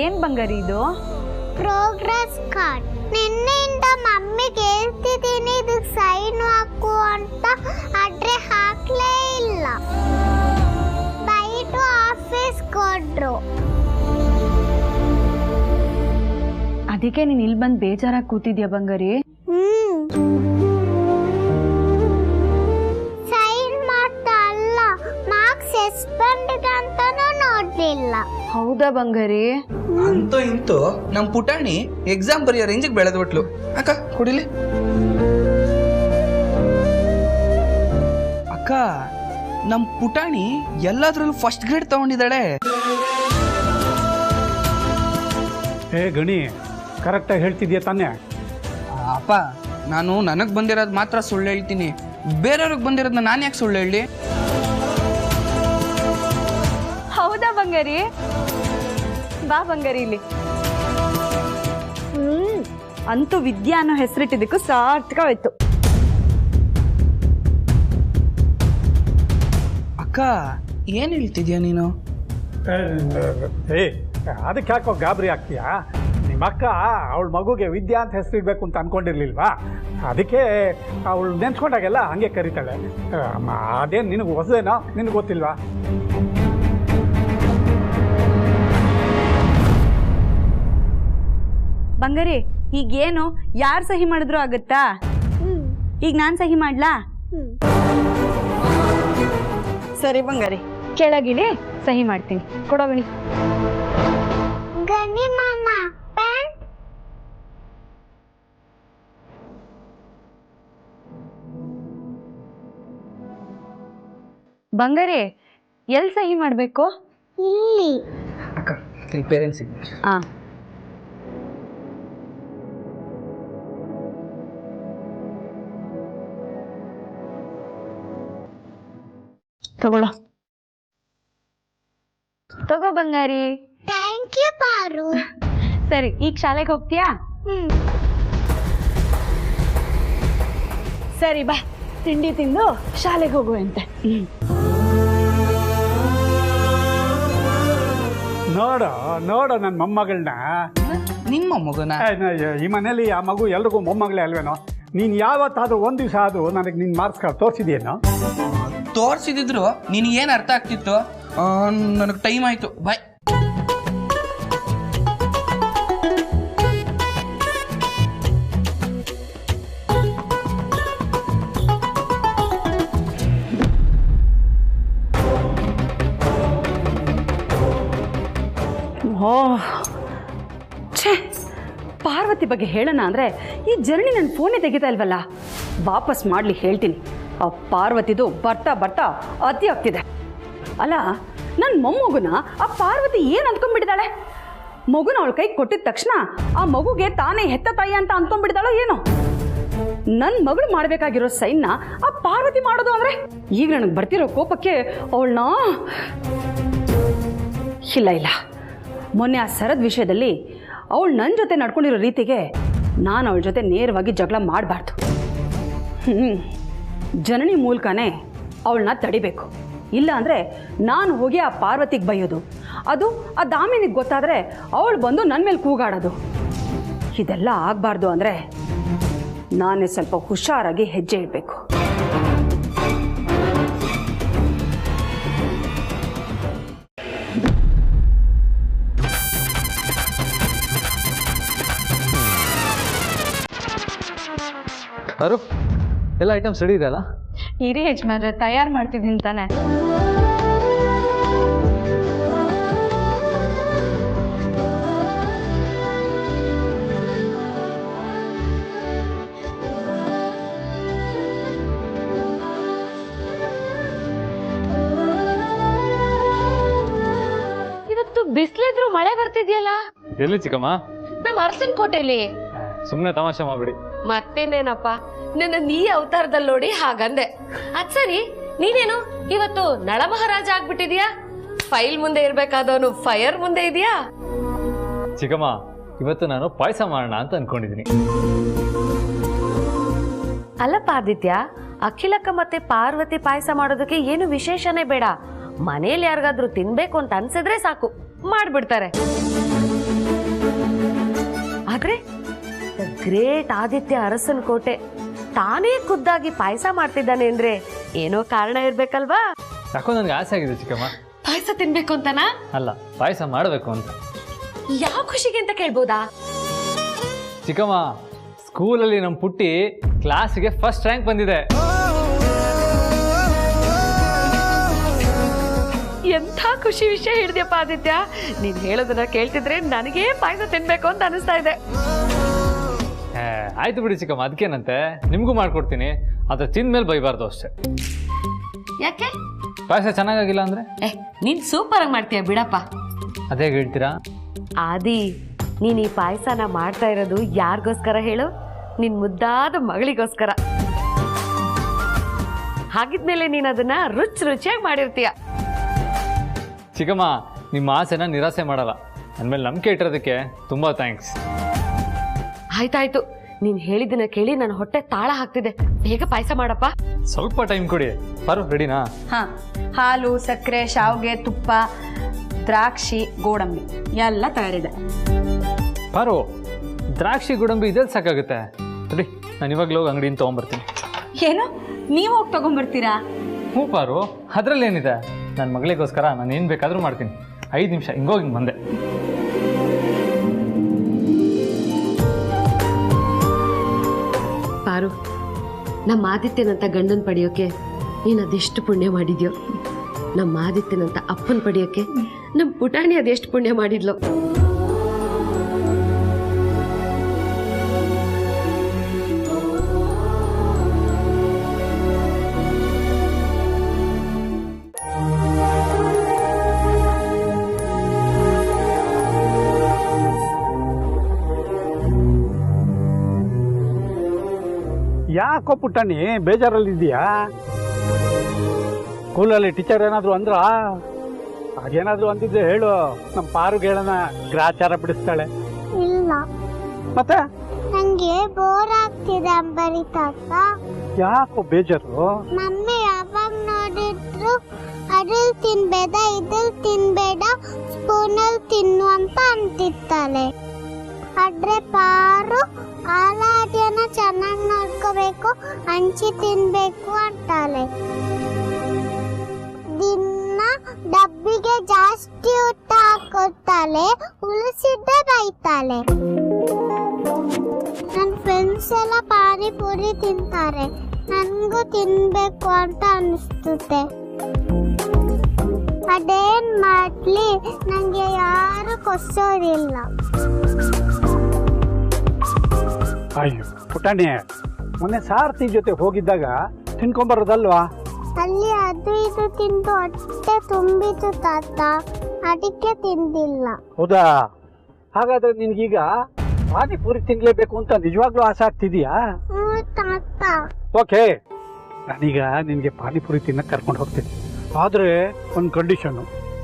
ಏನ್ ಬಂಗಾರಿ ಇದು? Progress card. ನಿನ್ನೆಯಿಂದ ಮಮ್ಮಿಗೆ ಹೇಳ್ತಿದ್ದೀನಿ ಇದಕ್ಕೆ ಸೈನ್ ಹಾಕು ಅಂತ, ಆದ್ರೆ ಹಾಕ್ಲೇ ಇಲ್ಲ. ಬೈಟು ಆಫೀಸ್ ಕೊಟ್ರು. ಅದಕ್ಕೆ ನೀನ್ ಇಲ್ಲಿ ಬಂದು ಬೇಜಾರಾಗಿ ಕೂತಿದ್ಯಾ ಬಂಗಾರಿ? ಸೈನ್ ಮಾಡ್ತಾ ಅಲ್ಲ, ಮಾರ್ಕ್ಸ್ ಸಸ್ಪೆಂಡ್ ಅಂತಾನೂ ನೋಡ್ಲಿಲ್ಲ. ಹೌದಾ ಬಂಗಾರಿ? ಅಂತೂ ಇಂತೂ ನಮ್ ಪುಟಾಣಿ ಎಕ್ಸಾಮ್ ಬರೆಯೋ ರೇಂಜಿಗೆ ಬೆಳೆದ್ಬಿಟ್ಲು. ಅಕ್ಕ ಕುಡಿಲಿ. ಅಕ್ಕ ನಮ್ ಪುಟಾಣಿ ಎಲ್ಲಾದ್ರಲ್ಲೂ ಫಸ್ಟ್ ಗ್ರೇಡ್ ತಗೊಂಡಿದ್ದಾಳೆ. ಏ ಗಣಿ, ಕರೆಕ್ಟಾಗಿ ಹೇಳ್ತಿದ್ಯಾ ತಾನೇ? ಅಪ್ಪ ನಾನು ನನಗ್ ಬಂದಿರೋದು ಮಾತ್ರ ಸುಳ್ಳು ಹೇಳ್ತೀನಿ, ಬೇರೆಯವ್ರಿಗೆ ಬಂದಿರೋದನ್ನ ನಾನು ಯಾಕೆ ಸುಳ್ಳು ಹೇಳಿ? ಹೌದಾ ಬಂಗಾರಿ? ಬಾ ಬಂಗಾರಿ ಇಲ್ಲಿ. ಅಂತೂ ವಿದ್ಯಾ ಅನ್ನೋ ಹೆಸರಿಟ್ಟಿದ್ದಕ್ಕೂ ಸಾರ್ಥಕವಾಯ್ತು. ಅಕ್ಕ ಏನ್ ಹೇಳ್ತಿದ್ಯಾ ನೀನು? ಏ ಅದಕ್ಕೆ ಯಾಕೋ ಗಾಬರಿ ಆಗ್ತೀಯಾ? ನಿಮ್ಮ ಅಕ್ಕ ಅವಳ ಮಗುಗೆ ವಿದ್ಯಾ ಅಂತ ಹೆಸರಿಡ್ಬೇಕು ಅಂತ ಅನ್ಕೊಂಡಿರ್ಲಿಲ್ವಾ? ಅದಕ್ಕೆ ಅವಳು ನೆನ್ಸ್ಕೊಂಡಾಗೆಲ್ಲ ಹಂಗೆ ಕರೀತಾಳೆ. ಅದೇನು ನಿನಗೆ ಹೊಸದೇನೋ, ನಿನಗೆ ಗೊತ್ತಿಲ್ವಾ? ಬಂಗಾರಿ ಈಗೇನು ಯಾರು ಸಹಿ ಮಾಡಿದ್ರು ಆಗುತ್ತಾ? ಈಗ ನಾನ್ ಸಹಿ ಮಾಡ್ಲಾ? ಸರಿ ಬಂಗಾರಿ, ಕೆಳಗಿಳಿ ಸಹಿ ಮಾಡ್ತೀನಿ. ಕೊಡೋಗಣಿ. ಗಣಿ ಮಾಮ ಪೆನ್. ಬಂಗಾರಿ ಎಲ್ಲಿ ಸಹಿ ಮಾಡಬೇಕು? ಇಲ್ಲಿ. ಅಕ್ಕ ಪೇರೆಂಟ್ಸ್. ತಗೊಳ್ಳೋ. ತಗೋ ಬಂಗಾರಿ. ಥ್ಯಾಂಕ್ ಯು ಪಾರು. ಸರಿ, ಈಗ ಶಾಲೆಗೆ ಹೋಗ್ತೀಯಾ? ಸರಿ ಬಾ, ತಿಂಡಿ ತಿಂದು ಶಾಲೆಗೆ ಹೋಗುವಂತೆ. ನೋಡೋ ನೋಡೋ ನನ್ನ ಮೊಮ್ಮಗಳನ್ನ. ನಿಮ್ಮ ಮಗುನ? ಈ ಮನೇಲಿ ಆ ಮಗು ಎಲ್ರಿಗೂ ಮೊಮ್ಮಗಳೇ ಅಲ್ವೇನೋ? ನೀನು ಯಾವತ್ತಾದ್ರೂ ಒಂದು ದಿವಸ ಆದರೂ ನನಗೆ ನಿನ್ನ ಮಾರ್ಕ್ಸ್ ಕಾರ್ಡ್ ತೋರಿಸಿದ್ಯೇನೋ? ತೋರಿಸಿದ್ರು ನಿನಗೆ ಏನು ಅರ್ಥ ಆಗ್ತಿತ್ತು? ನನಗೆ ಟೈಮ್ ಆಯ್ತು, ಬಾಯ್. ಛೇ, ಪಾರ್ವತಿ ಬಗ್ಗೆ ಹೇಳೋಣ ಅಂದರೆ ಈ ಜರ್ನಿ ನನ್ನ ಫೋನೇ ತೆಗಿತಾ ಇಲ್ವಲ್ಲ. ವಾಪಸ್ ಮಾಡಲಿ ಹೇಳ್ತೀನಿ. ಆ ಪಾರ್ವತಿದು ಬರ್ತಾ ಬರ್ತಾ ಅತಿ ಆಗ್ತಿದೆ. ಅಲ್ಲ, ನನ್ನ ಮೊಮ್ಮಗುನ ಆ ಪಾರ್ವತಿ ಏನು ಅಂದ್ಕೊಂಡ್ಬಿಟ್ಟಿದ್ದಾಳೆ? ಮಗುನ ಅವಳ ಕೈಗೆ ಕೊಟ್ಟಿದ ತಕ್ಷಣ ಆ ಮಗುಗೆ ತಾನೇ ಹೆತ್ತ ತಾಯಿ ಅಂತ ಅಂದ್ಕೊಂಡ್ಬಿಟ್ಟಿದ್ದಾಳೋ ಏನೋ? ನನ್ನ ಮಗಳು ಮಾಡಬೇಕಾಗಿರೋ ಸೈನ್ನ ಆ ಪಾರ್ವತಿ ಮಾಡೋದು ಅಂದರೆ ಈಗ ನನಗೆ ಬರ್ತಿರೋ ಕೋಪಕ್ಕೆ ಅವಳನ್ನ ಇಲ್ಲ, ಮೊನ್ನೆ ಆ ಸರದ ವಿಷಯದಲ್ಲಿ ಅವಳು ನನ್ನ ಜೊತೆ ನಡ್ಕೊಂಡಿರೋ ರೀತಿಗೆ ನಾನು ಅವಳ ಜೊತೆ ನೇರವಾಗಿ ಜಗಳ ಮಾಡಬಾರ್ದು. ಜನನಿ ಮೂಲಕನೇ ಅವಳನ್ನ ತಡಿಬೇಕು. ಇಲ್ಲ ಅಂದರೆ ನಾನು ಹೋಗಿ ಆ ಪಾರ್ವತಿಗೆ ಬೈಯೋದು, ಅದು ಆ ದಾಮಿನಿಗೆ ಗೊತ್ತಾದರೆ ಅವಳು ಬಂದು ನನ್ನ ಮೇಲೆ ಕೂಗಾಡೋದು. ಇದೆಲ್ಲ ಆಗಬಾರ್ದು ಅಂದರೆ ನಾನೇ ಸ್ವಲ್ಪ ಹುಷಾರಾಗಿ ಹೆಜ್ಜೆ ಇಡಬೇಕು. ಅರು, ಎಲ್ಲ ಐಟಮ್ಸ್ ರೆಡಿ ಇದೆಯಲ್ಲ? ಇರಿ ಯಜಮಾನ್ರೆ, ತಯಾರು ಮಾಡ್ತಿದ್ದೀನಿ ತಾನೆ. ಇವತ್ತು ಬಿಸಿಲಿದ್ರು ಮಳೆ ಬರ್ತಿದ್ಯಲ್ಲ? ಎಲ್ಲಿ ಚಿಕ್ಕಮ್ಮ? ನಮ್ಮ ಅರಸನ್ ಕೋಟೆಲಿ. ಸುಮ್ಮನೆ ತಮಾಷೆ ಮಾಡ್ಬಿಡಿ. ಮತ್ತೇನೇನಪ್ಪ, ನನ್ನ ನೀ ಅವತಾರದಲ್ಲಿ ನೋಡಿ ಹಾಗಂದೆ. ಅದ್ ಸರಿ, ನೀನೇನು ಇವತ್ತು ನಳ ಮಹಾರಾಜ ಆಗ್ಬಿಟ್ಟಿದ್ಯಾ? ಫೈಲ್ ಮುಂದೆ ಇರ್ಬೇಕಾದವನು ಫೈರ್ ಮುಂದೆ ಇದೆಯಾ? ಚಿಕ್ಕಮ್ಮ, ಇವತ್ತು ನಾನು ಪಾಯಸ ಮಾಡೋಣ ಅಂತ ಅನ್ಕೊಂಡಿದ್ದೀನಿ. ಅಲ್ಲಪ್ಪ ಆದಿತ್ಯ, ಅಖಿಲಕ್ಕ ಮತ್ತೆ ಪಾರ್ವತಿ ಪಾಯಸ ಮಾಡೋದಕ್ಕೆ ಏನು ವಿಶೇಷನೇ ಬೇಡ. ಮನೇಲಿ ಯಾರಿಗಾದ್ರೂ ತಿನ್ಬೇಕು ಅಂತ ಅನ್ಸಿದ್ರೆ ಸಾಕು, ಮಾಡ್ಬಿಡ್ತಾರೆ. ಗ್ರೇಟ್ ಆದಿತ್ಯ ಅರಸನ್ ಕೋಟೆ ತಾನೇ ಖುದ್ದಾಗಿ ಪಾಯಸ ಮಾಡ್ತಿದ್ದಾನೆ ಅಂದ್ರೆ ಏನೋ ಕಾರಣ ಇರ್ಬೇಕಲ್ವಾ? ಯಾಕೋ ನನಗೆ ಆಸೆ ಆಗಿದೆ ಚಿಕ್ಕಮ್ಮ. ಪಾಯಸ ತಿನ್ಬೇಕು ಅಂತನಾ? ಅಲ್ಲ, ಪಾಯಸ ಮಾಡಬೇಕು ಅಂತ. ಯಾವ ಖುಷಿಗೆ ಅಂತ ಕೇಳ್ಬೋದಾ? ಚಿಕ್ಕಮ್ಮ, ಸ್ಕೂಲಲ್ಲಿ ನಮ್ಮ ಪುಟ್ಟಿ ಕ್ಲಾಸಿಗೆ ಫಸ್ಟ್ ರ್ಯಾಂಕ್ ಬಂದಿದೆ. ಎಂಥ ಖುಷಿ ವಿಷಯ ಹೇಳಿದ್ಯಪ್ಪ ಆದಿತ್ಯ. ನೀನ್ ಹೇಳೋದನ್ನ ಕೇಳ್ತಿದ್ರೆ ನನಗೇ ಪಾಯಸ ತಿನ್ಬೇಕು ಅಂತ ಅನಿಸ್ತಾ ಇದೆ. ಆಯ್ತು ಬಿಡಿ ಚಿಕ್ಕಮ್ಮ, ಅದಕ್ಕೇನಂತೆ, ನಿಮಗೂ ಮಾಡ್ಕೊಡ್ತೀನಿ. ಆದ್ರೆ ತಿಂದ್ಮೇಲೆ ಬೈಬಾರ್ದು ಅಷ್ಟೇ. ಯಾಕೆ? ಪಾಯಸ ಚೆನ್ನಾಗಿಲ್ಲ ಅಂದ್ರೆ? ನೀನ್ ಸೂಪರ್ ಆಗಿ ಮಾಡ್ತೀಯ ಬಿಡಪ್ಪ. ಅದೇ ಹೇಳ್ತೀರಾ? ಆದಿ, ನೀನ್ ಈ ಪಾಯಸನ ಮಾಡ್ತಾ ಇರೋದು ಯಾರಿಗೋಸ್ಕರ ಹೇಳು? ನಿನ್ ಮುದ್ದಾದ ಮಗಳಿಗೋಸ್ಕರ. ಹಾಗಿದ್ಮೇಲೆ ನೀನ್ ಅದನ್ನ ರುಚಿಯಾಗಿ ಮಾಡಿರ್ತೀಯ. ಚಿಕ್ಕಮ್ಮ, ನಿಮ್ಮ ಆಸೆನ ನಿರಾಸೆ ಮಾಡಲ್ಲ. ಅಂದಮೇಲೆ ನಂಬಿಕೆ ಇಟ್ಟಿರೋದಕ್ಕೆ ತುಂಬಾ ಥ್ಯಾಂಕ್ಸ್. ಆಯ್ತಾಯ್ತು, ನೀನ್ ಹೇಳಿದ್ದನ್ನ ಕೇಳಿ ನನ್ನ ಹೊಟ್ಟೆ ತಾಳ ಹಾಕ್ತಿದೆ. ಬೇಗ ಪಾಯಸ ಮಾಡಪ್ಪ. ಸ್ವಲ್ಪ ಟೈಮ್ ಕೊಡಿ. ಪರು ರೆಡಿನಾ? ಹಾಂ, ಹಾಲು, ಸಕ್ಕರೆ, ಶಾವಿಗೆ, ತುಪ್ಪ, ದ್ರಾಕ್ಷಿ, ಗೋಡಂಬಿ ಎಲ್ಲ ತಯಾರಿದೆ. ಪಾರು, ದ್ರಾಕ್ಷಿ ಗೋಡಂಬಿ ಇದೆಲ್ಲ ಸಾಕಾಗುತ್ತೆ. ಸರಿ, ನಾನು ಇವಾಗಲೂ ಹೋಗಿ ಅಂಗಡಿಯಿಂದ ತೊಗೊಂಬರ್ತೀನಿ. ಏನು, ನೀವು ಹೋಗಿ ತಗೊಂಡ್ಬರ್ತೀರಾ? ಹ್ಞೂ ಪಾರು, ಅದರಲ್ಲೇನಿದೆ. ನನ್ನ ಮಗಳಿಗೋಸ್ಕರ ನಾನು ಏನು ಬೇಕಾದರೂ ಮಾಡ್ತೀನಿ. 5 ನಿಮಿಷ ಹಿಂಗೋಗಿ ಬಂದೆ. ಪಾರು, ನಮ್ಮ ಆದಿತ್ಯನಂತ ಗಂಡನ್ ಪಡೆಯೋಕೆ ನೀನು ಅದೆಷ್ಟು ಪುಣ್ಯ ಮಾಡಿದ್ಯೋ. ನಮ್ಮ ಆದಿತ್ಯನಂತ ಅಪ್ಪನ್ ಪಡೆಯೋಕೆ ನಮ್ಮ ಪುಟಾಣಿ ಅದೆಷ್ಟು ಪುಣ್ಯ ಮಾಡಿದ್ಲು. ಯಾಕೋ ಪುಟ್ಟಣ್ಣಿ ಬೇಜಾರಲ್ಲಿ ಇದೆಯಾ? ಸ್ಕೂಲಲ್ಲಿ ಟೀಚರ್ ಏನಾದ್ರು ಅಂದ್ರ? ಹಾಗೇನಾದ್ರು ಅಂದಿದ್ರೆ ಹೇಳು, ನಮ್ಮ ಪಾರುಗೆ ಹೇಳೋಣ, ಗ್ರಾಚಾರ ಬಿಡಿಸ್ತಾಳೆ. ಇಲ್ಲ, ಮತ್ತೆ ನಂಗೆ ಬೋರ್ ಆಗ್ತಿದೆ ಅಂಬರಿ ತಾತ. ಯಾಕೋ ಬೇಜಾರು? ಮಮ್ಮಿ ಯಾವಾಗ ನೋಡಿದ್ರು ಅದ್ರಲ್ಲಿ ತಿನ್ಬೇಡ, ಇದ್ರಲ್ಲಿ ತಿನ್ಬೇಡ, ಸ್ಪೂನಲ್ಲಿ ತಿನ್ನು ಅಂತ ಅಂತಿರ್ತಾಳೆ. ಆದ್ರೆ ಪಾರು ಆಲಾದ್ಯನ ಚೆನ್ನಾಗಿ ನೋಡ್ಕೋಬೇಕು, ಹಂಚಿ ತಿನ್ಬೇಕು ಅಂತಾಳೆ. ದಿನ ಡಬ್ಬಿಗೆ ಜಾಸ್ತಿ ಊಟ ಹಾಕೋತಾಳೆ, ಉಳಿಸಿದ್ದೆ ಬೈತಾಳೆ. ನನ್ನ ಫ್ರೆಂಡ್ಸ್ ಎಲ್ಲ ಪಾನಿಪುರಿ ತಿಂತಾರೆ, ನನ್ಗೂ ತಿನ್ಬೇಕು ಅಂತ ಅನಿಸ್ತುತ್ತೆ. ಅದೇನ್ ಮಾಡ್ಲಿ, ನಂಗೆ ಯಾರು ಕೊಡ್ಸೋದಿಲ್ಲ. ಅಯ್ಯೋ ಪುಟ್ಟಣ್ಣಿ, ಮೊನ್ನೆ ಸಾರಥಿ ಜೊತೆ ಹೋಗಿದ್ದಾಗ ತಿನ್ಕೊಂಬರೋದಲ್ವಾ? ಅಲ್ಲಿ ಅದು ಇದು ತಿಂದು ಹೊಟ್ಟೆ ತುಂಬಿತು ತಾತ, ಅದಕ್ಕೆ ತಿಂದಿಲ್ಲ. ಹೌದಾ? ಹಾಗಾದ್ರೆ ನಿನ್ಗೀಗ ಪಾನಿಪುರಿ ತಿನ್ಲೇಬೇಕು ಅಂತ ನಿಜವಾಗ್ಲೂ ಆಸೆ ಆಗ್ತಿದೀಯಾ? ತಾತ, ಓಕೆ, ನಾನೀಗ ನಿನ್ಗೆ ಪಾನಿಪುರಿ ತಿನ್ನಕ್ ಕರ್ಕೊಂಡು ಹೋಗ್ತೀನಿ. ಆದ್ರೆ ಒಂದು ಕಂಡೀಷನ್,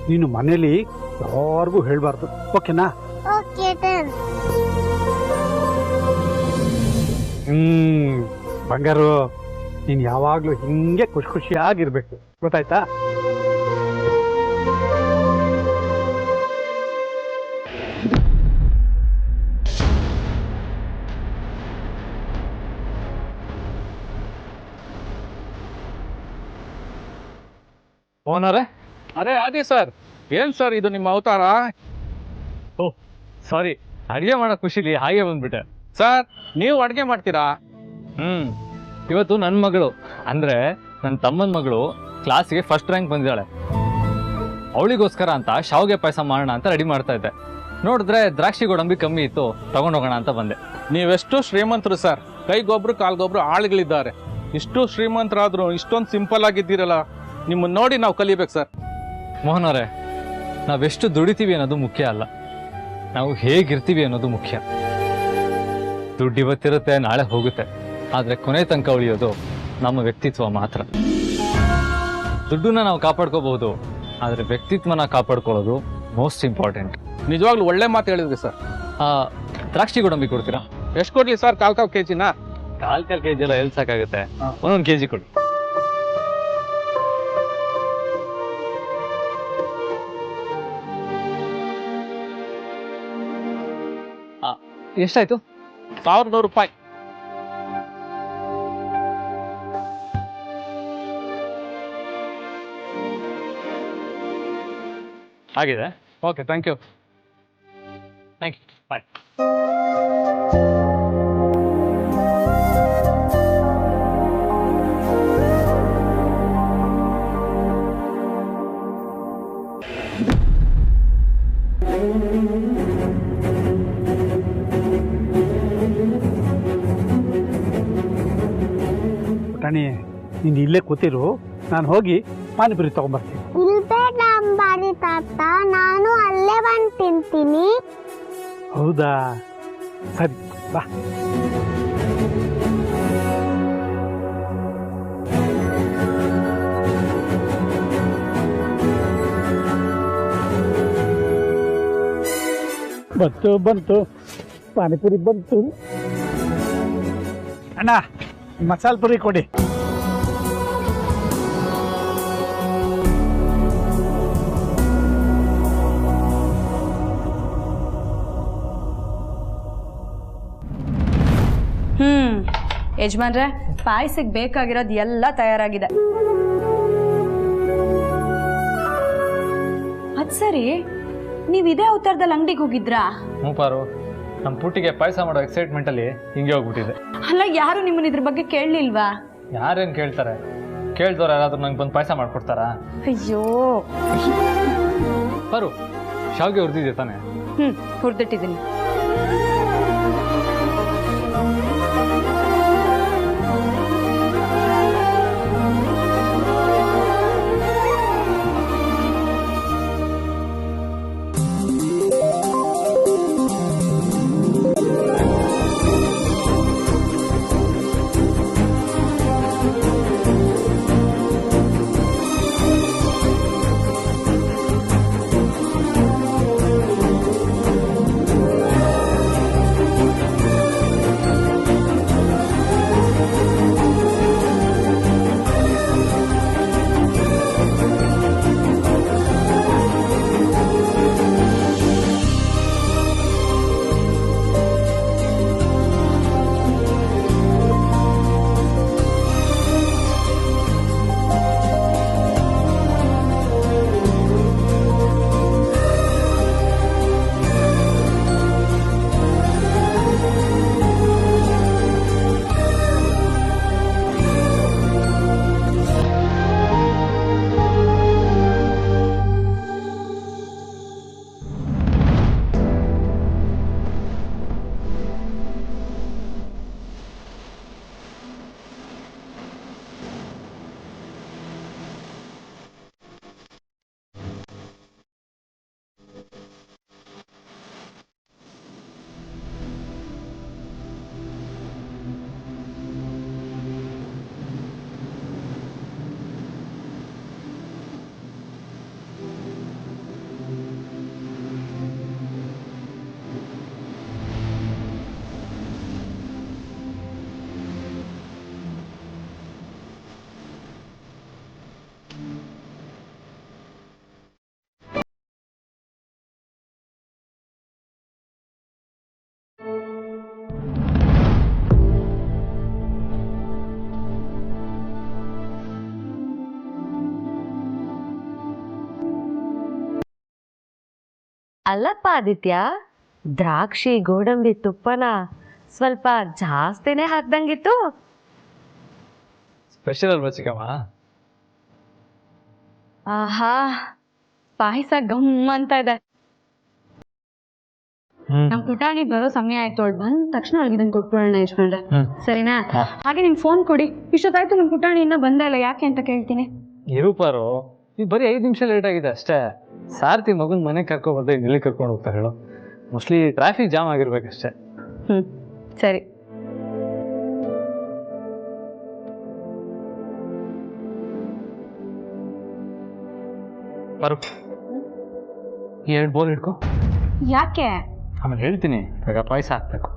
ನೀನು ಮನೇಲಿ ಯಾರಿಗೂ ಹೇಳ್ಬಾರ್ದು, ಓಕೆನಾ? Okay done. ಬಂಗಾರು, ನೀನ್ ಯಾವಾಗ್ಲೂ ಹಿಂಗೆ ಖುಷಿ ಖುಷಿಯಾಗಿರ್ಬೇಕು, ಗೊತ್ತಾಯ್ತಾ? ಓನರೇ? ಅರೆ ಅದೇ ಸರ್, ಏನ್ ಸರ್ ಇದು ನಿಮ್ಮ ಅವತಾರ? ಓಹ್ ಸಾರಿ, ಅಡುಗೆ ಮಾಡೋ ಖುಷಿಲಿ ಹಾಗೆ ಬಂದ್ಬಿಟ್ಟೆ. ಸರ್, ನೀವು ಅಡುಗೆ ಮಾಡ್ತೀರಾ? ಇವತ್ತು ನನ್ನ ಮಗಳು, ಅಂದರೆ ನನ್ನ ತಮ್ಮನ ಮಗಳು ಕ್ಲಾಸಿಗೆ ಫಸ್ಟ್ ರ್ಯಾಂಕ್ ಬಂದಿದ್ದಾಳೆ. ಅವಳಿಗೋಸ್ಕರ ಅಂತ ಶಾವಿಗೆ ಪಾಯಸ ಮಾಡೋಣ ಅಂತ ರೆಡಿ ಮಾಡ್ತಾ ಇದ್ದೆ. ನೋಡಿದ್ರೆ ದ್ರಾಕ್ಷಿ ಗೋಡಂಬಿ ಕಮ್ಮಿ ಇತ್ತು, ತಗೊಂಡೋಗೋಣ ಅಂತ ಬಂದೆ. ನೀವೆಷ್ಟು ಶ್ರೀಮಂತರು ಸರ್, ಕೈಗೊಬ್ರು ಕಾಲ್ಗೊಬ್ರು ಆಳುಗಳಿದ್ದಾರೆ. ಇಷ್ಟು ಶ್ರೀಮಂತರಾದ್ರು ಇಷ್ಟೊಂದು ಸಿಂಪಲ್ ಆಗಿದ್ದೀರಲ್ಲ, ನಿಮ್ಮನ್ನ ನೋಡಿ ನಾವು ಕಲಿಬೇಕು ಸರ್. ಮೋಹನ್ ಅವರೇ, ನಾವೆಷ್ಟು ದುಡಿತೀವಿ ಅನ್ನೋದು ಮುಖ್ಯ ಅಲ್ಲ, ನಾವು ಹೇಗಿರ್ತೀವಿ ಅನ್ನೋದು ಮುಖ್ಯ. ದುಡ್ಡು ಇವತ್ತಿರುತ್ತೆ, ನಾಳೆ ಹೋಗುತ್ತೆ, ಆದರೆ ಕೊನೆ ತನಕ ಉಳಿಯೋದು ನಮ್ಮ ವ್ಯಕ್ತಿತ್ವ ಮಾತ್ರ. ದುಡ್ಡನ್ನ ನಾವು ಕಾಪಾಡ್ಕೋಬಹುದು, ಆದರೆ ವ್ಯಕ್ತಿತ್ವನ ಕಾಪಾಡ್ಕೊಳ್ಳೋದು ಮೋಸ್ಟ್ ಇಂಪಾರ್ಟೆಂಟ್. ನಿಜವಾಗ್ಲೂ ಒಳ್ಳೆ ಮಾತು ಹೇಳಿದ್ರಿ ಸರ್. ದ್ರಾಕ್ಷಿ ಗೋಡಂಬಿ ಕೊಡ್ತೀರಾ? ಎಷ್ಟು ಕೊಡ್ಲಿ ಸರ್? ಕಾಲ್ ಕೆಜಿನ? ಕಾಲ್ ಕೆಜಿ ಎಲ್ಲ ಎಲ್ಲಿ ಸಾಕಾಗುತ್ತೆ, 1 ಕೆಜಿ ಕೊಡಿ. ಎಷ್ಟಾಯ್ತು? 1100 ರೂಪಾಯಿ. ಆಗಿದೆ. Okay, thank you. ಬಾಯ್. ಪುಟಾಣಿ, ನೀನು ಇಲ್ಲೇ ಕೂತಿರು, ನಾನು ಹೋಗಿ ಪಾನಿಪುರಿ ತಗೊಂಬರ್ತೀನಿ. ಇಲ್ಬೇಡ ಅಂಬಾರಿ ತಾತ, ನಾನು ಅಲ್ಲೇ ಬಂದು ತಿಂತೀನಿ. ಹೌದಾ, ಸರಿ ಬಾ. ಬಂತು ಪಾನಿಪುರಿ ಬಂತು. ಅಣ್ಣ, ಮಸಾಲೆ ಪುರಿ ಕೊಡಿ. ಯಜಮಾನ್ರೆ, ಪಾಯಸಕ್ಕೆ ಬೇಕಾಗಿರೋದು ಎಲ್ಲ ತಯಾರಾಗಿದೆ. ಅದ್ ಸರಿ, ನೀವು ಇದೇ ಅವತಾರದಲ್ಲಿ ಅಂಗಡಿಗೆ ಹೋಗಿದ್ರಾ? ಪಾರು, ನಮ್ಮ ಪುಟ್ಟಿಗೆ ಪಾಯಸ ಮಾಡೋ ಎಕ್ಸೈಟ್ಮೆಂಟಲ್ಲಿ ಹಿಂಗೆ ಹೋಗ್ಬಿಟ್ಟಿದೆ. ಅಲ್ಲ, ಯಾರು ನಿಮ್ಮನ್ನ ಇದ್ರ ಬಗ್ಗೆ ಕೇಳಲಿಲ್ವಾ? ಯಾರೇನು ಕೇಳ್ತಾರೆ? ಕೇಳ್ದವ್ರು ಯಾರಾದ್ರೂ ನಂಗೆ ಬಂದು ಪಾಯಸ ಮಾಡ್ಕೊಡ್ತಾರಾ? ಅಯ್ಯೋ. ಪಾರು, ಶಾವಿಗೆ ಹುರಿದಿದೆ ತಾನೆ? ಹುರಿದಿಟ್ಟಿದ್ದೀನಿ. ಅಲ್ಲಪ್ಪ ಆದಿತ್ಯ, ದ್ರಾಕ್ಷಿ ಗೋಡಂಬಿ ತುಪ್ಪನ ಸ್ವಲ್ಪ ಜಾಸ್ತಿನೇ ಹಾಕ್ದಂಗಿತ್ತು. ಸ್ಪೆಷಲ್ ಅಲ್ವಾ ಚಿಕ್ಕಮ್ಮ? ಆಹಾ, ಪಾಯಸ ಗಮ್ ಅಂತ ಇದೆ. ನಮ್ ಪುಟಾಣಿ ಬರೋ ಸಮಯ ಆಯ್ತು. ಅವಳು ಬಂದ ತಕ್ಷಣ ಅವ್ಳಿಗೆ ಇದನ್ನ ಕೊಟ್ಬಿಡೋಣ ಯಜಮಾನ್ರೆ, ಸರಿನಾ? ಹಾಗೆ ನಿಮ್ ಫೋನ್ ಕೊಡಿ. ಇಷ್ಟೊತ್ತಾಯ್ತು ನಮ್ ಪುಟಾಣಿ ಇನ್ನ ಬಂದೇ ಇಲ್ಲ, ಯಾಕೆ ಅಂತ ಕೇಳ್ತೀನಿ. ಇರುಪಾರು, ಈಗ ಬರೀ 5 ನಿಮಿಷ ಲೇಟ್ ಆಗಿದೆ ಅಷ್ಟೇ. ಸಾರ್ತಿ ಮಗನ ಮನೆಗೆ ಕರ್ಕೊಬರ್ದೆ ಇಲ್ಲಿ ಕರ್ಕೊಂಡು ಹೋಗ್ತಾರೆ ಹೇಳು. ಮೋಸ್ಟ್ಲಿ ಟ್ರಾಫಿಕ್ ಜಾಮ್ ಆಗಿರ್ಬೇಕಷ್ಟೇ. ಸರಿ. ಬರು, 2 ಬೋಲ್ ಹಿಡ್ಕೊ. ಯಾಕೆ? ಆಮೇಲೆ ಹೇಳ್ತೀನಿ. ಇವಾಗ ಪಾಯಸ ಹಾಕ್ಬೇಕು.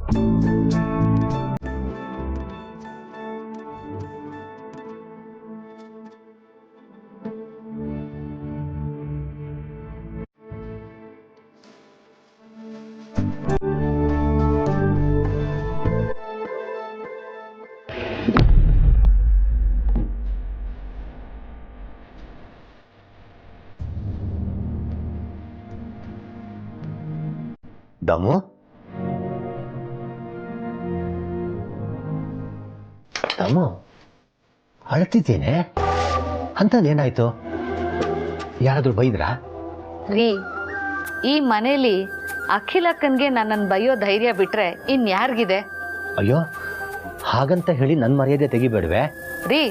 ದಮು ದಮು ಅಳ್ತಿದ್ದೇನೆ ಅಂಥದ್ದೇನಾಯ್ತು? ಯಾರಾದ್ರೂ ಬೈದ್ರಾ? ರೀ, ಈ ಮನೇಲಿ ಅಖಿಲಕ್ಕನ್ಗೆ ನನ್ನನ್ನು ಬೈಯೋ ಧೈರ್ಯ ಬಿಟ್ರೆ ಇನ್ಯಾರಿಗಿದೆ? ಅಯ್ಯೋ, ಹಾಗಂತ ಹೇಳಿ ನನ್ನ ಮರ್ಯಾದೆ ತೆಗಿಬೇಡ್ವೆ. ರೀ,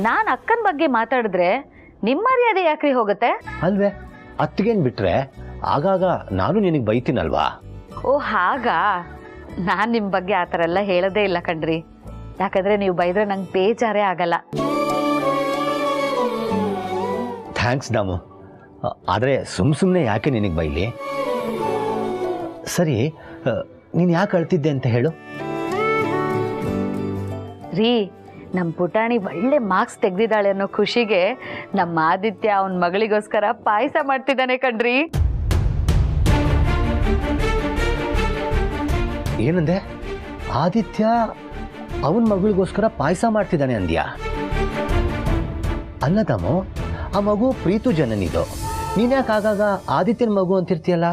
ನಾನು ಅಕ್ಕನ ಬಗ್ಗೆ ಮಾತಾಡಿದ್ರೆ ನಿಮ್ಮ ಮರ್ಯಾದೆ ಯಾಕ್ರಿ ಹೋಗುತ್ತೆ? ಅಲ್ವೇ, ಅತ್ತಿಗೇನ್ ಬಿಟ್ರೆ ಆಗಾಗ ನಾನು ನಿನಗೆ ಬೈತೀನಲ್ವಾ? ಓ ಹಾಗಾ? ನಾನು ನಿಮ್ಮ ಬಗ್ಗೆ ಆ ಥರ ಎಲ್ಲ ಹೇಳೋದೇ ಇಲ್ಲ ಕಣ್ರಿ. ಯಾಕಂದ್ರೆ ನೀವು ಬೈದ್ರೆ ನಂಗೆ ಬೇಜಾರೇ ಆಗಲ್ಲ. ಥ್ಯಾಂಕ್ಸ್ ದಾಮು. ಆದರೆ ಸುಮ್ಮನೆ ಯಾಕೆ ನಿನಗೆ ಬೈಲಿ? ಸರಿ, ನೀನು ಯಾಕೆ ಅಳ್ತಿದ್ದೆ ಅಂತ ಹೇಳು. ರೀ, ನಮ್ಮ ಪುಟಾಣಿ ಒಳ್ಳೆ ಮಾರ್ಕ್ಸ್ ತೆಗ್ದಿದ್ದಾಳೆ ಅನ್ನೋ ಖುಷಿಗೆ ನಮ್ಮ ಆದಿತ್ಯ ಅವನ ಮಗಳಿಗೋಸ್ಕರ ಪಾಯಸ ಮಾಡ್ತಿದ್ದಾನೆ ಕಣ್ರಿ. ಏನಂದೆ? ಆದಿತ್ಯ ಅವನ ಮಗಳಿಗೋಸ್ಕರ ಪಾಯಸ ಮಾಡ್ತಿದ್ದಾನೆ ಅಂದ್ಯಾ? ಅಲ್ಲ ದಾಮು, ಆ ಮಗು ಪ್ರೀತು ಜನನಿದು. ನೀನ್ಯಾಕೆ ಆಗಾಗ ಆದಿತ್ಯನ ಮಗು ಅಂತಿರ್ತೀಯಲ್ಲ?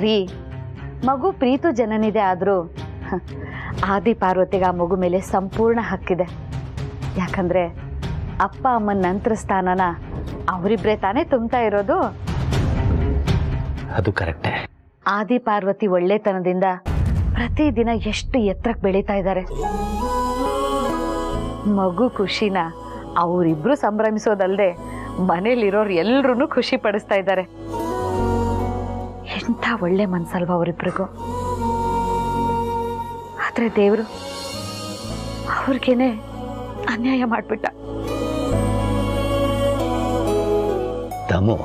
ರೀ, ಮಗು ಪ್ರೀತು ಜನನಿದೆ ಆದರೂ ಆದಿ ಪಾರ್ವತಿಗೆ ಆ ಮಗು ಮೇಲೆ ಸಂಪೂರ್ಣ ಹಕ್ಕಿದೆ. ಯಾಕಂದ್ರೆ ಅಪ್ಪ ಅಮ್ಮನ ನಂತರ ಸ್ಥಾನನ ಅವರಿಬ್ಬರೇ ತಾನೇ ತುಂಬ್ತಾ ಇರೋದು. ಅದು ಕರೆಕ್ಟೇ. ಆದಿ ಪಾರ್ವತಿ ಒಳ್ಳೆತನದಿಂದ ಪ್ರತಿದಿನ ಎಷ್ಟು ಎತ್ತರಕ್ಕೆ ಬೆಳೀತಾ ಇದ್ದಾರೆ. ಮಗು ಖುಷಿನ ಅವರಿಬ್ರು ಸಂಭ್ರಮಿಸೋದಲ್ಲದೆ ಮನೇಲಿರೋರು ಎಲ್ರೂ ಖುಷಿ ಪಡಿಸ್ತಾ ಇದ್ದಾರೆ. ಎಂಥ ಒಳ್ಳೆ ಮನ್ಸಲ್ವ ಅವರಿಬ್ರಿಗೂ. ಆದ್ರೆ ದೇವರು ಅವ್ರಿಗೇನೆ ಅನ್ಯಾಯ ಮಾಡ್ಬಿಟ್ಟ. ದಮು,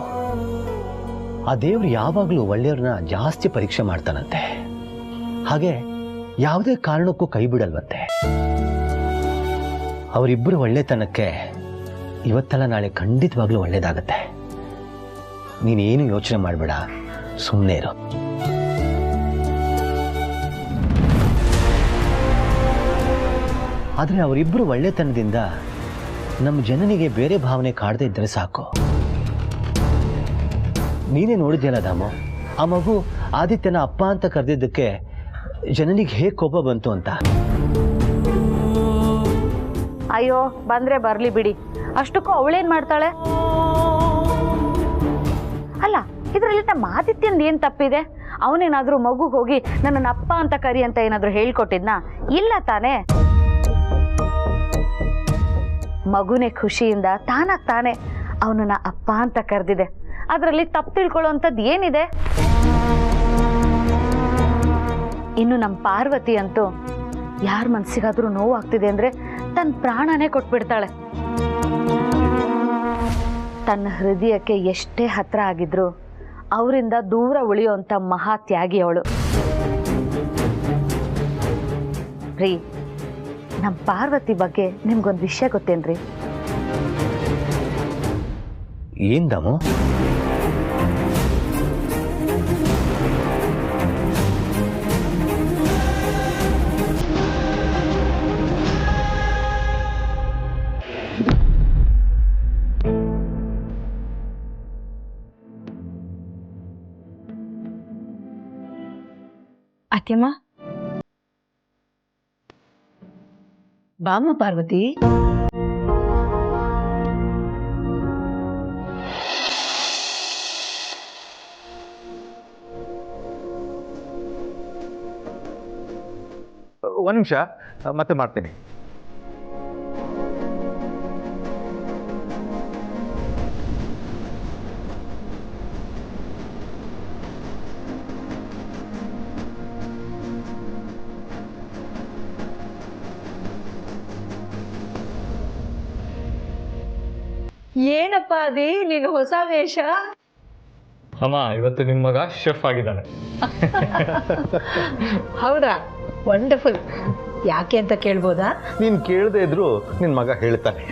ಆ ದೇವ್ರು ಯಾವಾಗಲೂ ಒಳ್ಳೆಯವ್ರನ್ನ ಜಾಸ್ತಿ ಪರೀಕ್ಷೆ ಮಾಡ್ತಾನಂತೆ. ಹಾಗೆ ಯಾವುದೇ ಕಾರಣಕ್ಕೂ ಕೈ ಬಿಡಲ್ವಂತೆ. ಅವರಿಬ್ಬರು ಒಳ್ಳೆತನಕ್ಕೆ ಇವತ್ತಲ್ಲ ನಾಳೆ ಖಂಡಿತವಾಗ್ಲೂ ಒಳ್ಳೇದಾಗತ್ತೆ. ನೀನೇನು ಯೋಚನೆ ಮಾಡಬೇಡ, ಸುಮ್ಮನೆ ಇರು. ಆದರೆ ಅವರಿಬ್ಬರು ಒಳ್ಳೆತನದಿಂದ ನಮ್ಮ ಜನನಿಗೆ ಬೇರೆ ಭಾವನೆ ಕಾಡದೇ ಇದ್ದರೆ ಸಾಕು. ನೀನೇ ನೋಡಿದ್ಯಲ್ಲ ದಾಮು, ಆ ಮಗು ಆದಿತ್ಯನ ಅಪ್ಪ ಅಂತ ಕರೆದಿದ್ದಕ್ಕೆ ಜನನಿಗೆ ಹೇಗೆ ಕೋಪ ಬಂತು ಅಂತ. ಅಯ್ಯೋ, ಬಂದ್ರೆ ಬರ್ಲಿ ಬಿಡಿ, ಅಷ್ಟಕ್ಕೂ ಅವಳೇನ್ ಮಾಡ್ತಾಳೆ? ಅಲ್ಲ, ಇದರಲ್ಲಿ ನಮ್ಮ ಆದಿತ್ಯಂದು ಏನ್ ತಪ್ಪಿದೆ? ಅವನೇನಾದ್ರೂ ಮಗುಗೆ ಹೋಗಿ ನನ್ನ ಅಪ್ಪ ಅಂತ ಕರಿ ಅಂತ ಏನಾದ್ರೂ ಹೇಳ್ಕೊಟ್ಟಿದ್ನಾ? ಇಲ್ಲ ತಾನೇ. ಮಗುನೇ ಖುಷಿಯಿಂದ ತಾನಾಗ್ ತಾನೇ ಅವನನ್ನ ಅಪ್ಪ ಅಂತ ಕರೆದಿದೆ. ಅದರಲ್ಲಿ ತಪ್ಪು ತಿಳ್ಕೊಳ್ಳೋಂಥದ್ದು ಏನಿದೆ? ಇನ್ನು ನಮ್ಮ ಪಾರ್ವತಿ ಅಂತೂ ಯಾರ ಮನ್ಸಿಗಾದ್ರೂ ನೋವು ಆಗ್ತಿದೆ ಅಂದ್ರೆ ತನ್ನ ಪ್ರಾಣನೇ ಕೊಟ್ಬಿಡ್ತಾಳೆ. ತನ್ನ ಹೃದಯಕ್ಕೆ ಎಷ್ಟೇ ಹತ್ರ ಆಗಿದ್ರು ಅವರಿಂದ ದೂರ ಉಳಿಯುವಂಥ ಮಹಾ ತ್ಯಾಗಿ ಅವಳು. ರೀ, ನಮ್ಮ ಪಾರ್ವತಿ ಬಗ್ಗೆ ನಿಮ್ಗೊಂದು ವಿಷಯ ಗೊತ್ತೇನ್ರಿ? ಏನ್ ದಾಮು? ಅತ್ಯಮ್ಮ, ಬಾಮ ಪಾರ್ವತಿ. ಒಂದು ನಿಮಿಷ, ಮತ್ತೆ ಮಾಡ್ತೀನಿ. ಏನಪ್ಪ ಅದೇ ನೀನು ಹೊಸ ವೇಷ? ಅಮ್ಮ, ಇವತ್ತು ನಿಮ್ಮ ಮಗ ಶೆಫ್ ಆಗಿದ್ದಾನೆ. ಹೌದಾ? ವಂಡರ್ಫುಲ್. ಯಾಕೆ ಅಂತ ಕೇಳ್ಬೋದಾ? ನೀನ್ ಕೇಳದೆ ಇದ್ರು ನಿನ್ ಮಗ ಹೇಳ್ತಾನೆ.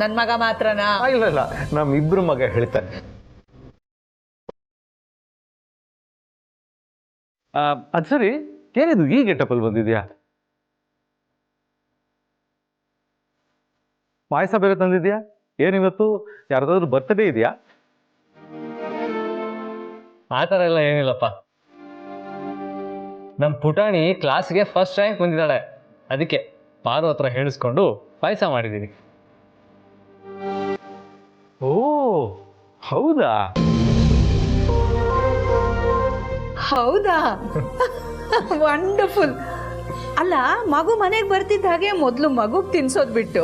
ನನ್ ಮಗ ಮಾತ್ರನಾ? ಇಲ್ಲ ಇಲ್ಲ, ನಮ್ಮಿಬ್ರು ಮಗ ಹೇಳ್ತಾನೆ. ಅದು ಸರಿ, ಏನಿದು ಈ ಗೆಟಪಲ್ಲಿ ಬಂದಿದ್ಯಾ? ಪಾಯಸ ಬೇರೆ ತಂದಿದ್ಯಾ? ಏನಿವತ್ತು ಯಾರ್ದಾದ್ರು ಬರ್ತಡೇ ಇದೆಯಾ? ಆ ಥರ ಎಲ್ಲ ಏನಿಲ್ಲಪ್ಪ. ನಮ್ಮ ಪುಟಾಣಿ ಕ್ಲಾಸ್ಗೆ ಫಸ್ಟ್ ರ್ಯಾಂಕ್ ಬಂದಿದ್ದಾಳೆ, ಅದಕ್ಕೆ ಪಾರು ಹತ್ರ ಹೇಳಿಸ್ಕೊಂಡು ಪಾಯಸ ಮಾಡಿದ್ದೀನಿ. ಓ ಹೌದಾ? ಹೌದಾ? ವಂಡರ್ಫುಲ್. ಅಲ್ಲ, ಮಗು ಮನೆಗೆ ಬರ್ತಿದ್ದ ಹಾಗೆ ಮೊದಲು ಮಗುಗೆ ತಿನ್ಸೋದು ಬಿಟ್ಟು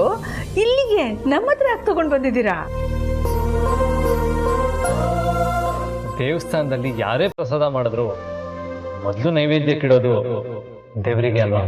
ಇಲ್ಲಿಗೆ ನಮ್ಮ ಹತ್ರ ಯಾಕೆ ತಗೊಂಡು ಬಂದಿದ್ದೀರಾ? ದೇವಸ್ಥಾನದಲ್ಲಿ ಯಾರೇ ಪ್ರಸಾದ ಮಾಡಿದ್ರು ಮೊದಲು ನೈವೇದ್ಯಕ್ಕಿಡೋದು ದೇವರಿಗೆ ಅಲ್ವಾ?